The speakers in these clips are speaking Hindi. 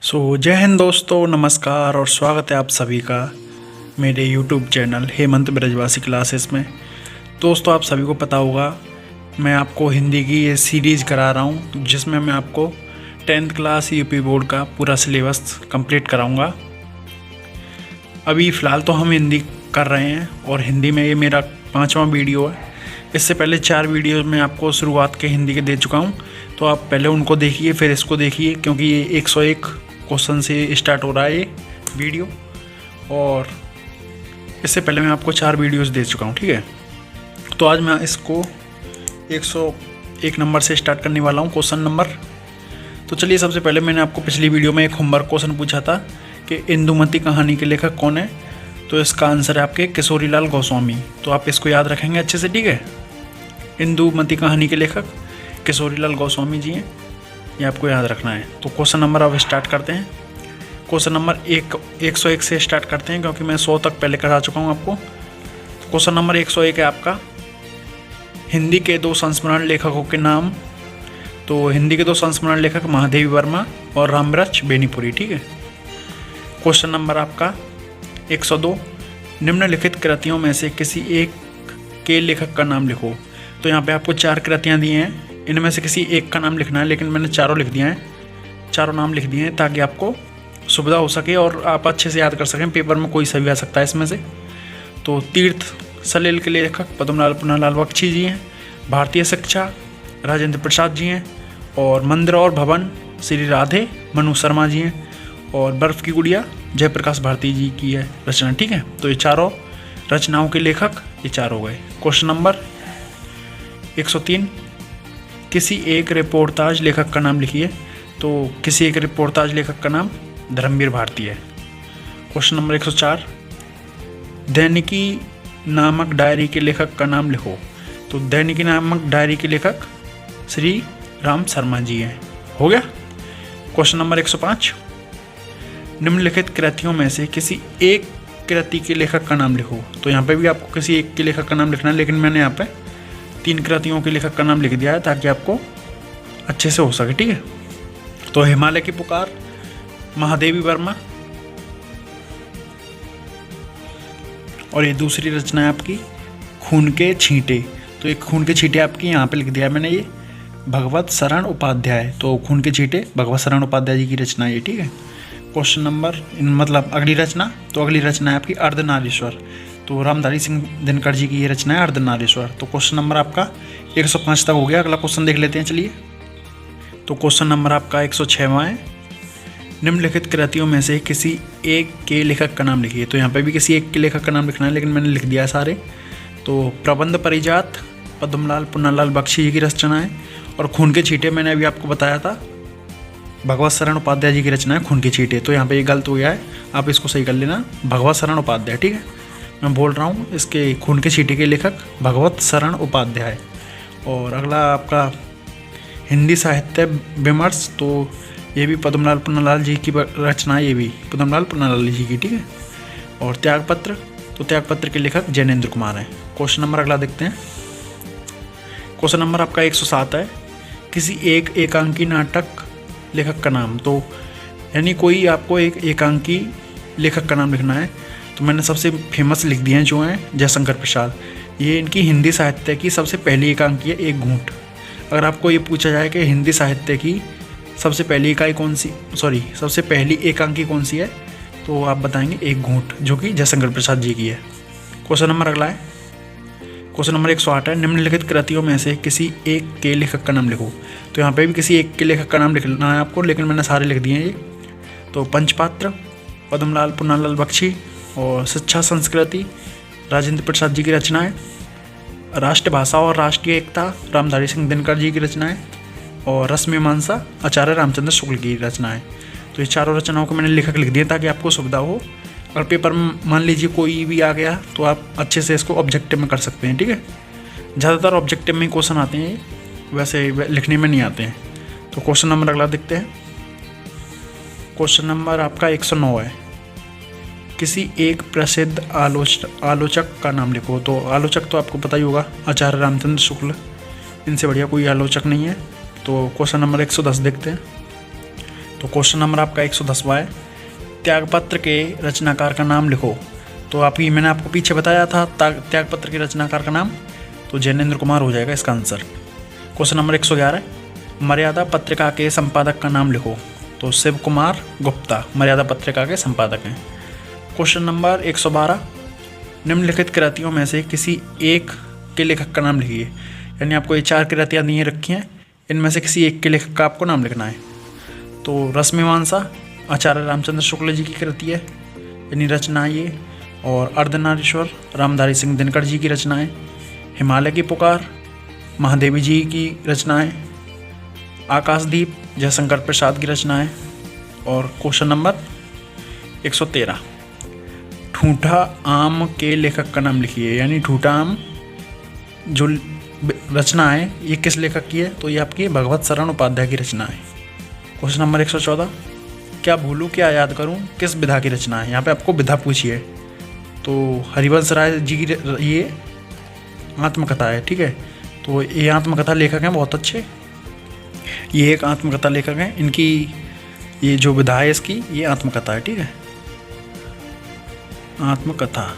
जय हिंद दोस्तों, नमस्कार और स्वागत है आप सभी का मेरे यूट्यूब चैनल हेमंत ब्रजवासी क्लासेस में। दोस्तों, आप सभी को पता होगा मैं आपको हिंदी की ये सीरीज़ करा रहा हूँ जिसमें मैं आपको 10th क्लास यूपी बोर्ड का पूरा सिलेबस कंप्लीट कराऊँगा। अभी फ़िलहाल तो हम हिंदी कर रहे हैं और हिंदी में ये मेरा 5वां वीडियो है। इससे पहले 4 वीडियो मैं आपको शुरुआत के हिंदी के दे चुका हूँ, तो आप पहले उनको देखिए फिर इसको देखिए, क्योंकि ये 101 क्वेश्चन से स्टार्ट हो रहा है ये वीडियो। और इससे पहले मैं आपको 4 वीडियोस दे चुका हूँ, ठीक है। तो आज मैं इसको 101 नंबर से स्टार्ट करने वाला हूँ, क्वेश्चन नंबर। तो चलिए, सबसे पहले मैंने आपको पिछली वीडियो में एक होमवर्क क्वेश्चन पूछा था कि इंदुमती कहानी के लेखक कौन है। तो इसका आंसर है आपके किशोरीलाल गोस्वामी। तो आप इसको याद रखेंगे अच्छे से, ठीक है। इंदुमती कहानी के लेखक किशोरीलाल गोस्वामी जी हैं, ये आपको याद रखना है। तो क्वेश्चन नंबर अब स्टार्ट करते हैं। क्वेश्चन नंबर 101 से स्टार्ट करते हैं, क्योंकि मैं 100 तक पहले करा चुका हूँ आपको। तो क्वेश्चन नंबर 101 है आपका, हिंदी के 2 संस्मरण लेखकों के नाम। तो हिंदी के 2 संस्मरण लेखक महादेवी वर्मा और रामवृक्ष बेनीपुरी, ठीक है। क्वेश्चन नंबर आपका 102, निम्नलिखित कृतियों में से किसी एक के लेखक का नाम लिखो। तो यहाँ पे आपको 4 कृतियाँ दी हैं, इनमें से किसी एक का नाम लिखना है, लेकिन मैंने चारों लिख दिए हैं, चारों नाम लिख दिए हैं ताकि आपको सुविधा हो सके और आप अच्छे से याद कर सकें। पेपर में कोई सा भी आ सकता है इसमें से। तो तीर्थ सलिल के लेखक पद्मलाल पुन्नालाल बख्शी जी हैं, भारतीय शिक्षा राजेंद्र प्रसाद जी हैं, और मंदिर और भवन श्री राधे मनु शर्मा जी हैं, और बर्फ़ की गुड़िया जयप्रकाश भारती जी की है रचना, ठीक है। तो ये चारों रचनाओं के लेखक ये 4 हो गए। क्वेश्चन नंबर 103, किसी एक रिपोर्टाज लेखक का नाम लिखिए। तो किसी एक रिपोर्टाज लेखक का नाम धर्मवीर भारती है। क्वेश्चन नंबर 104, दैनिकी नामक डायरी के लेखक का नाम लिखो। तो दैनिकी नामक डायरी के लेखक श्री राम शर्मा जी हैं। हो गया। क्वेश्चन नंबर 105, निम्नलिखित कृतियों में से किसी एक कृति के लेखक का नाम लिखो। तो यहाँ पे भी आपको किसी एक के लेखक का नाम लिखना है, लेकिन मैंने यहाँ पे 3 कृतियों के लेखक का नाम लिख दिया है ताकि आपको अच्छे से हो सके, ठीक है। तो हिमालय की पुकार महादेवी वर्मा, और ये दूसरी रचना है आपकी खून के छींटे। तो एक खून के छींटे आपकी यहाँ पे लिख दिया है मैंने, ये भगवत शरण उपाध्याय। तो खून के छींटे भगवत शरण उपाध्याय जी की रचना है ये, ठीक है। क्वेश्चन नंबर मतलब अगली रचना, तो अगली रचना है आपकी अर्धनारीश्वर। तो रामधारी सिंह दिनकर जी की ये रचना है अर्धनारीश्वर। तो क्वेश्चन नंबर आपका 105 तक हो गया। अगला क्वेश्चन देख लेते हैं, चलिए। तो क्वेश्चन नंबर आपका 106वां है, निम्नलिखित कृतियों में से किसी एक के लेखक का नाम लिखिए। तो यहाँ पे भी किसी एक के लेखक का नाम लिखना है, लेकिन मैंने लिख दिया है सारे। तो प्रबंध परिजात पद्मलाल पुन्नालाल बख्शी जी की रचना है, और खून के छींटे मैंने अभी आपको बताया था भगवत शरण उपाध्याय जी की रचना है खून के छींटे। तो यहाँ पे ये गलत हो गया है, आप इसको सही कर लेना, भगवत शरण उपाध्याय, ठीक है। मैं बोल रहा हूँ इसके खून के छींटे के लेखक भगवत शरण उपाध्याय। और अगला आपका हिंदी साहित्य विमर्श। तो ये भी पद्मलाल पुन्नालाल जी की रचना है, ये भी पद्मलाल पुन्नालाल जी की, ठीक है। और त्यागपत्र, तो त्यागपत्र के लेखक जैनेन्द्र कुमार हैं। क्वेश्चन नंबर अगला देखते हैं। क्वेश्चन नंबर आपका 107 है, किसी एक एकांकी नाटक लेखक का नाम। तो यानी कोई आपको एक एकांकी लेखक का नाम लिखना है। तो मैंने सबसे फेमस लिख दिए हैं जो हैं जयशंकर प्रसाद। ये इनकी हिंदी साहित्य की सबसे पहली एकांकी है, एक घूंट। अगर आपको ये पूछा जाए कि हिंदी साहित्य की सबसे पहली इकाई कौन सी, सबसे पहली एकांकी कौन सी है, तो आप बताएंगे एक घूंट, जो कि जयशंकर प्रसाद जी की है। क्वेश्चन नंबर अगला है, क्वेश्चन नंबर 108 है, निम्नलिखित कृतियों में से किसी एक के लेखक का नाम लिखो। तो यहाँ पे भी किसी एक के लेखक का नाम लिखना है आपको, लेकिन मैंने सारे लिख दिए हैं ये। तो पंचपात्र पद्मलाल पुन्नालाल बख्शी, और शिक्षा संस्कृति राजेंद्र प्रसाद जी की रचना है, राष्ट्रभाषा और राष्ट्रीय एकता रामधारी सिंह दिनकर जी की रचना है, और रसमीमांसा आचार्य रामचंद्र शुक्ल की रचना है। तो ये चारों रचनाओं को मैंने लेखक लिख दिए ताकि आपको सुविधा हो। अगर पेपर में मान लीजिए कोई भी आ गया तो आप अच्छे से इसको ऑब्जेक्टिव में कर सकते हैं, ठीक है। ज़्यादातर ऑब्जेक्टिव में क्वेश्चन आते हैं, वैसे लिखने में नहीं आते हैं। तो क्वेश्चन नंबर अगला देखते हैं। क्वेश्चन नंबर आपका 109 है, किसी एक प्रसिद्ध आलोचक का नाम लिखो। तो आलोचक तो आपको पता ही होगा, आचार्य रामचंद्र शुक्ल, इनसे बढ़िया कोई आलोचक नहीं है। तो क्वेश्चन नंबर 110 देखते हैं। तो क्वेश्चन नंबर आपका 110वां है, त्यागपत्र के रचनाकार का नाम लिखो। तो मैंने आपको पीछे बताया था त्यागपत्र के रचनाकार का नाम, तो जैनेन्द्र कुमार हो जाएगा इसका आंसर। क्वेश्चन नंबर 111, मर्यादा पत्रिका के संपादक का नाम लिखो। तो शिव कुमार गुप्ता मर्यादा पत्रिका के संपादक हैं। क्वेश्चन नंबर 112, निम्नलिखित कृतियों में से किसी एक के लेखक का नाम लिखिए। यानी आपको ये 4 कृतियाँ दी रखी हैं, इनमें से किसी एक के लेखक का आपको नाम लिखना है। तो रश्मिमांसा आचार्य रामचंद्र शुक्ल जी की कृति है, यानी रचना ये। और अर्धनारीश्वर रामधारी सिंह दिनकर जी की रचना है। हिमालय की पुकार महादेवी जी की रचना है। आकाशदीप जयशंकर प्रसाद की रचना है। और क्वेश्चन नंबर 113, ठूठा आम के लेखक का नाम लिखिए। यानी ठूठा आम जो रचना है ये किस लेखक की है, तो ये आपकी भगवत शरण उपाध्याय की रचना है। क्वेश्चन नंबर 114, क्या भूलूं क्या याद करूं किस विधा की रचना है। यहाँ पे आपको विधा पूछी है, तो हरिवंश राय जी की ये आत्मकथा है, ठीक है। तो ये आत्मकथा लेखक हैं बहुत अच्छे, ये एक आत्मकथा लेखक हैं, इनकी ये जो विधा है इसकी ये आत्मकथा है, ठीक है, आत्मकथा।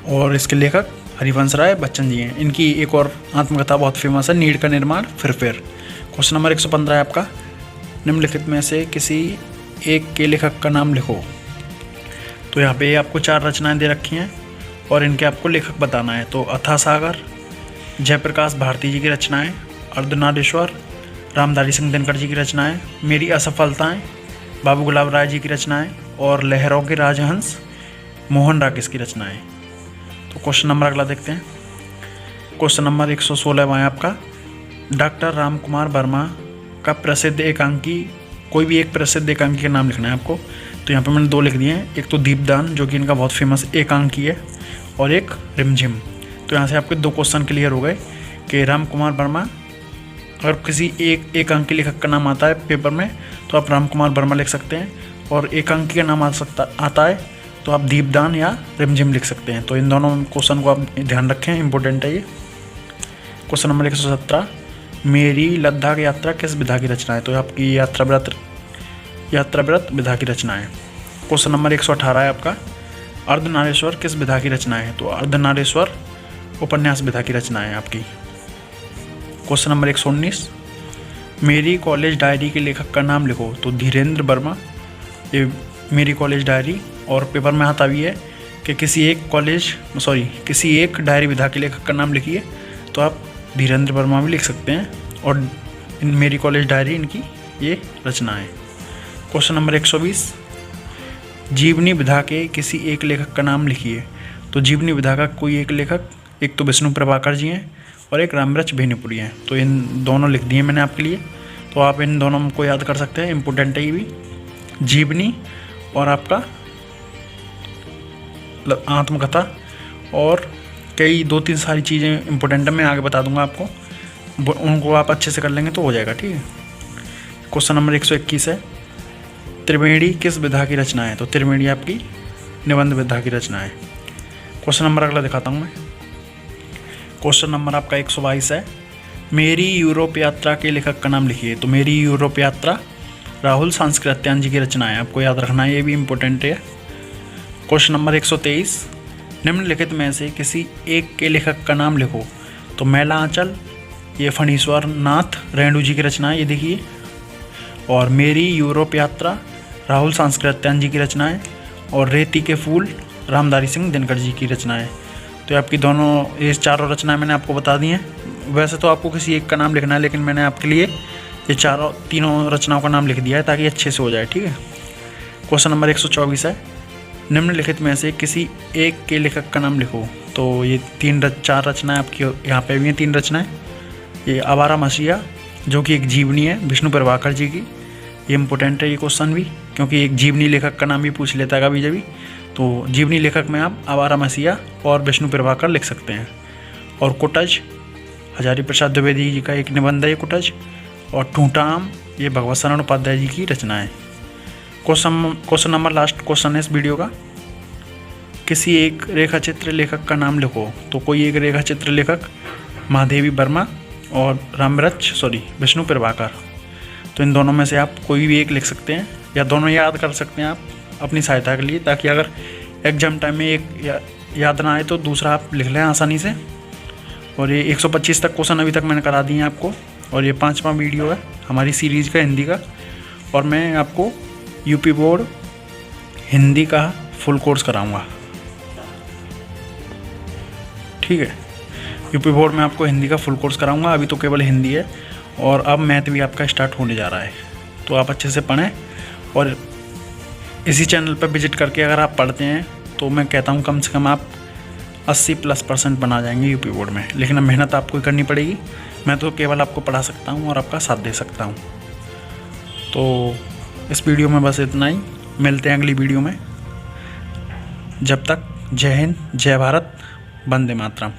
और इसके लेखक हरिवंश राय बच्चन जी हैं। इनकी एक और आत्मकथा बहुत फेमस है, नीड़ का निर्माण फिर। क्वेश्चन नंबर 115 है आपका, निम्नलिखित में से किसी एक के लेखक का नाम लिखो। तो यहाँ पे आपको 4 रचनाएं दे रखी हैं और इनके आपको लेखक बताना है। तो अथाह सागर जयप्रकाश भारती जी की रचनाएं, अर्धनारीश्वर रामधारी सिंह दिनकर जी की रचनाएं, मेरी असफलताएं बाबू गुलाब राय जी की रचनाएं, और लहरों के राजहंस मोहन राकेश की रचनाएं। तो क्वेश्चन नंबर अगला देखते हैं। क्वेश्चन नंबर 116 है आपका, डॉक्टर राम कुमार वर्मा का प्रसिद्ध एकांकी, कोई भी एक प्रसिद्ध एकांकी का नाम लिखना है आपको। तो यहाँ पे मैंने 2 लिख दिए हैं, एक तो दीपदान जो कि इनका बहुत फेमस एकांकी है, और एक रिमझिम। तो यहाँ से आपके 2 क्वेश्चन क्लियर हो गए कि राम कुमार वर्मा, अगर किसी एक एकांकी लेखक का नाम आता है पेपर में तो आप राम कुमार वर्मा लिख सकते हैं, और एकांकी का नाम आता है तो आप दीपदान या रिमझिम लिख सकते हैं। तो इन दोनों क्वेश्चन को आप ध्यान रखें, इंपॉर्टेंट है ये। क्वेश्चन नंबर 117, मेरी लद्दाख यात्रा किस विधा की रचना है। तो आपकी यात्राव्रत विधा की रचना है। क्वेश्चन नंबर 118 है आपका, अर्धनारीश्वर किस विधा की रचना है। तो अर्धनारीश्वर उपन्यास विधा की रचना है आपकी। क्वेश्चन नंबर 119, मेरी कॉलेज डायरी के लेखक का नाम लिखो। तो धीरेन्द्र वर्मा, ये मेरी कॉलेज डायरी, और पेपर में आता भी है कि किसी एक डायरी विधा के लेखक का नाम लिखिए। तो आप धीरेन्द्र वर्मा भी लिख सकते हैं, और इन मेरी कॉलेज डायरी इनकी ये रचना है। क्वेश्चन नंबर 120, जीवनी विधा के किसी एक लेखक का नाम लिखिए। तो जीवनी विधा का कोई एक लेखक, एक तो विष्णु प्रभाकर जी हैं और एक रामवृक्ष बेनीपुरी हैं। तो इन दोनों लिख दिए मैंने आपके लिए, तो आप इन दोनों को याद कर सकते हैं, इम्पोर्टेंट है ये भी, जीवनी और आपका आत्मकथा, और कई 2-3 सारी चीज़ें इंपॉर्टेंट है, मैं आगे बता दूंगा आपको, उनको आप अच्छे से कर लेंगे तो हो जाएगा, ठीक है। क्वेश्चन नंबर 121 है, त्रिवेणी किस विधा की रचना है। तो त्रिवेणी आपकी निबंध विधा की रचना है। क्वेश्चन नंबर अगला दिखाता हूँ मैं। क्वेश्चन नंबर आपका 122 है, मेरी यूरोप यात्रा के लेखक का नाम लिखिए। तो मेरी यूरोप यात्रा राहुल सांस्कृत्यायन जी की रचना है, आपको याद रखना है, ये भी इम्पोर्टेंट है। क्वेश्चन नंबर 123, निम्नलिखित में से किसी एक के लेखक का नाम लिखो। तो मैला आंचल, ये फणीश्वर नाथ रेणु जी की रचना है, ये देखिए। और मेरी यूरोप यात्रा राहुल सांस्कृत्यायन जी की रचना है, और रेती के फूल रामधारी सिंह दिनकर जी की रचना है। तो आपकी दोनों ये 4 रचनाएं मैंने आपको बता दी हैं। वैसे तो आपको किसी एक का नाम लिखना है, लेकिन मैंने आपके लिए ये 3 रचनाओं का नाम लिख दिया है ताकि अच्छे से हो जाए, ठीक है। क्वेश्चन नंबर 124 है, निम्नलिखित में से किसी एक के लेखक का नाम लिखो। तो ये 4 रचनाएं आपकी यहाँ पे भी हैं, 3 रचनाएं। ये आवारा मसीहा जो कि एक जीवनी है विष्णु प्रभाकर जी की, ये इम्पोर्टेंट है ये क्वेश्चन भी, क्योंकि एक जीवनी लेखक का नाम भी पूछ लेता है कभी जभी। तो जीवनी लेखक में आप आवारा मसीहा और विष्णु प्रभाकर लिख सकते हैं। और कुटज हजारी प्रसाद द्विवेदी जी का एक निबंध है ये कुटज। और ठूठा आम ये भगवत शरण उपाध्याय जी की रचना है। क्वेश्चन नंबर लास्ट क्वेश्चन है इस वीडियो का, किसी एक रेखाचित्र लेखक का नाम लिखो। तो कोई एक रेखाचित्र लेखक महादेवी वर्मा और विष्णु प्रभाकर। तो इन दोनों में से आप कोई भी एक लिख सकते हैं या दोनों याद कर सकते हैं आप अपनी सहायता के लिए, ताकि अगर एग्जाम टाइम में एक याद ना आए तो दूसरा आप लिख लें आसानी से। और ये 125 तक क्वेश्चन अभी तक मैंने करा दिए हैं आपको, और ये 5वां वीडियो है हमारी सीरीज़ का हिंदी का। और मैं आपको यूपी बोर्ड हिंदी का फुल कोर्स कराऊंगा, ठीक है। यूपी बोर्ड में आपको हिंदी का फुल कोर्स कराऊंगा, अभी तो केवल हिंदी है, और अब मैथ भी आपका स्टार्ट होने जा रहा है। तो आप अच्छे से पढ़ें, और इसी चैनल पर विजिट करके अगर आप पढ़ते हैं तो मैं कहता हूँ कम से कम आप 80+% बना जाएंगे यूपी बोर्ड में। लेकिन अब मेहनत आपको करनी पड़ेगी, मैं तो केवल आपको पढ़ा सकता हूँ और आपका साथ दे सकता हूँ। तो इस वीडियो में बस इतना ही, मिलते हैं अगली वीडियो में। जब तक जय हिंद, जय भारत, वंदे मातरम।